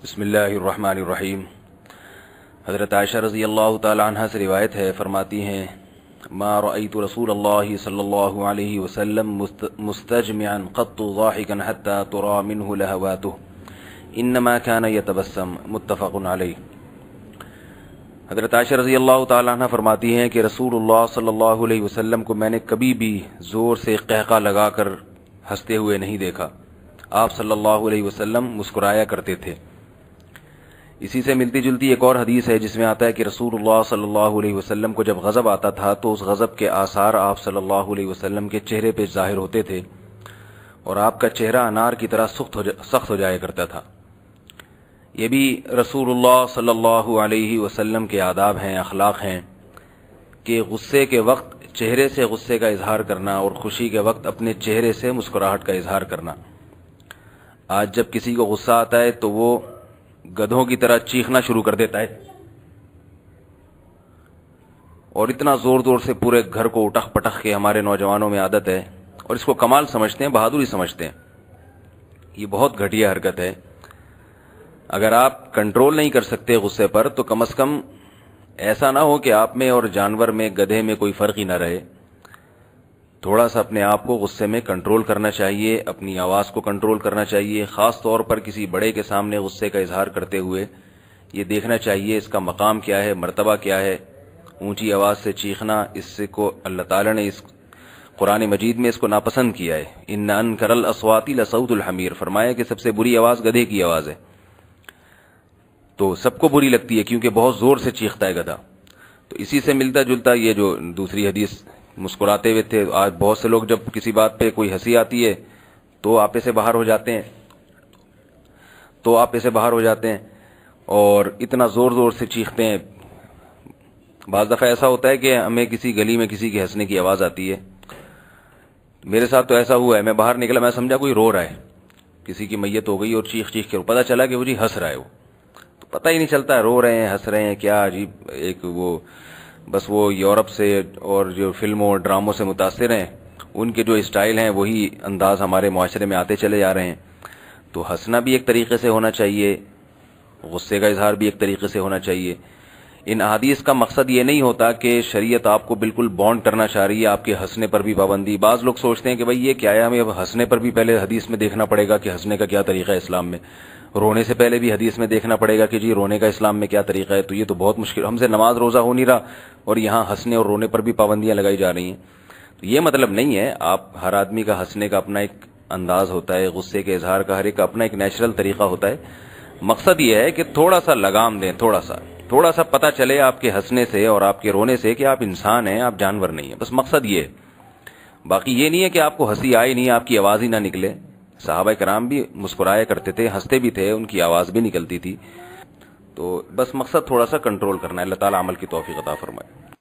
بسم اللہ الرحمن الرحیم۔ حضرت عائشہ رضی اللہ تعالی عنہ سے روایت ہے، فرماتی ہیں ما رأیت رسول اللہ صلی اللہ علیہ وسلم مستجمعا قط ضاحکا حتی ترى منه لهواته انما كان يتبسم، متفق علیہ۔ حضرت عائشہ رضی اللہ تعالی عنہ فرماتی ہیں کہ رسول اللہ صلی اللہ علیہ وسلم کو میں نے کبھی بھی زور سے قہقہ لگا کر ہنستے ہوئے نہیں دیکھا۔ آپ صلی اللہ علیہ وسلم مسکرایا کرتے تھے۔ اسی سے ملتی جلتی ایک اور حدیث ہے جس میں آتا ہے کہ رسول اللہ صلی اللہ علیہ وسلم کو جب غضب آتا تھا تو اس غضب کے آثار آپ صلی اللہ علیہ وسلم کے چہرے پہ ظاہر ہوتے تھے اور آپ کا چہرہ انار کی طرح سخت ہو جایا کرتا تھا۔ یہ بھی رسول اللہ صلی اللہ علیہ وسلم کے آداب ہیں، اخلاق ہیں کہ غصے کے وقت چہرے سے غصے کا اظہار کرنا اور خوشی کے وقت اپنے چہرے سے مسکراہٹ کا اظہار کرنا۔ آج جب کسی کو غصہ آتا ہے تو وہ گدھوں کی طرح چیخنا شروع کر دیتا ہے اور اتنا زور زور سے پورے گھر کو اٹخ پٹخ کے ہمارے نوجوانوں میں عادت ہے اور اس کو کمال سمجھتے ہیں، بہادری سمجھتے ہیں۔ یہ بہت گھٹیا حرکت ہے۔ اگر آپ کنٹرول نہیں کر سکتے غصے پر تو کم از کم ایسا نہ ہو کہ آپ میں اور جانور میں، گدھے میں کوئی فرق ہی نہ رہے۔ تھوڑا سا اپنے آپ کو غصے میں کنٹرول کرنا چاہیے، اپنی آواز کو کنٹرول کرنا چاہیے، خاص طور پر کسی بڑے کے سامنے غصے کا اظہار کرتے ہوئے یہ دیکھنا چاہیے اس کا مقام کیا ہے، مرتبہ کیا ہے۔ اونچی آواز سے چیخنا، اس سے کو اللہ تعالیٰ نے اس قرآن مجید میں اس کو ناپسند کیا ہے۔ ان انکر الاصوات لصوت الحمیر، فرمایا کہ سب سے بری آواز گدھے کی آواز ہے۔ تو سب کو بری لگتی ہے کیونکہ بہت زور سے چیختا ہے گدھا۔ تو اسی سے ملتا جلتا یہ جو دوسری حدیث مسکراتے ہوئے تھے، آج بہت سے لوگ جب کسی بات پہ کوئی ہنسی آتی ہے تو آپے سے باہر ہو جاتے ہیں اور اتنا زور زور سے چیختے ہیں۔ بعض دفعہ ایسا ہوتا ہے کہ ہمیں کسی گلی میں کسی کے ہنسنے کی آواز آتی ہے۔ میرے ساتھ تو ایسا ہوا ہے، میں باہر نکلا، میں سمجھا کوئی رو رہا ہے، کسی کی میت ہو گئی اور چیخ چیخ کے پتہ چلا کہ وہ جی ہنس رہا ہے۔ وہ تو پتہ ہی نہیں چلتا رو رہے ہیں ہنس رہے ہیں، کیا عجیب ایک وہ بس وہ یورپ سے اور جو فلموں اور ڈراموں سے متاثر ہیں، ان کے جو اسٹائل ہیں وہی انداز ہمارے معاشرے میں آتے چلے جا رہے ہیں۔ تو ہنسنا بھی ایک طریقے سے ہونا چاہیے، غصے کا اظہار بھی ایک طریقے سے ہونا چاہیے۔ ان احادیث کا مقصد یہ نہیں ہوتا کہ شریعت آپ کو بالکل بانڈ کرنا چاہ رہی ہے، آپ کے ہنسنے پر بھی پابندی۔ بعض لوگ سوچتے ہیں کہ بھئی یہ کیا ہے، ہمیں اب ہنسنے پر بھی پہلے حدیث میں دیکھنا پڑے گا کہ ہنسنے کا کیا طریقہ ہے اسلام میں، رونے سے پہلے بھی حدیث میں دیکھنا پڑے گا کہ جی رونے کا اسلام میں کیا طریقہ ہے۔ تو یہ تو بہت مشکل، ہم سے نماز روزہ ہو نہیں رہا اور یہاں ہنسنے اور رونے پر بھی پابندیاں لگائی جا رہی ہیں۔ تو یہ مطلب نہیں ہے، آپ ہر آدمی کا ہنسنے کا اپنا ایک انداز ہوتا ہے، غصے کے اظہار کا ہر ایک کا اپنا ایک نیچرل طریقہ ہوتا ہے۔ مقصد یہ ہے کہ تھوڑا سا لگام دیں، تھوڑا سا پتہ چلے آپ کے ہنسنے سے اور آپ کے رونے سے کہ آپ انسان ہیں، آپ جانور نہیں ہیں۔ بس مقصد یہ ہے، باقی یہ نہیں ہے کہ آپ کو ہنسی آئی نہیں، آپ کی آواز ہی نہ نکلے۔ صحابہ کرام بھی مسکرایا کرتے تھے، ہنستے بھی تھے، ان کی آواز بھی نکلتی تھی۔ تو بس مقصد تھوڑا سا کنٹرول کرنا ہے۔ اللہ تعالیٰ عمل کی توفیق عطا فرمائے۔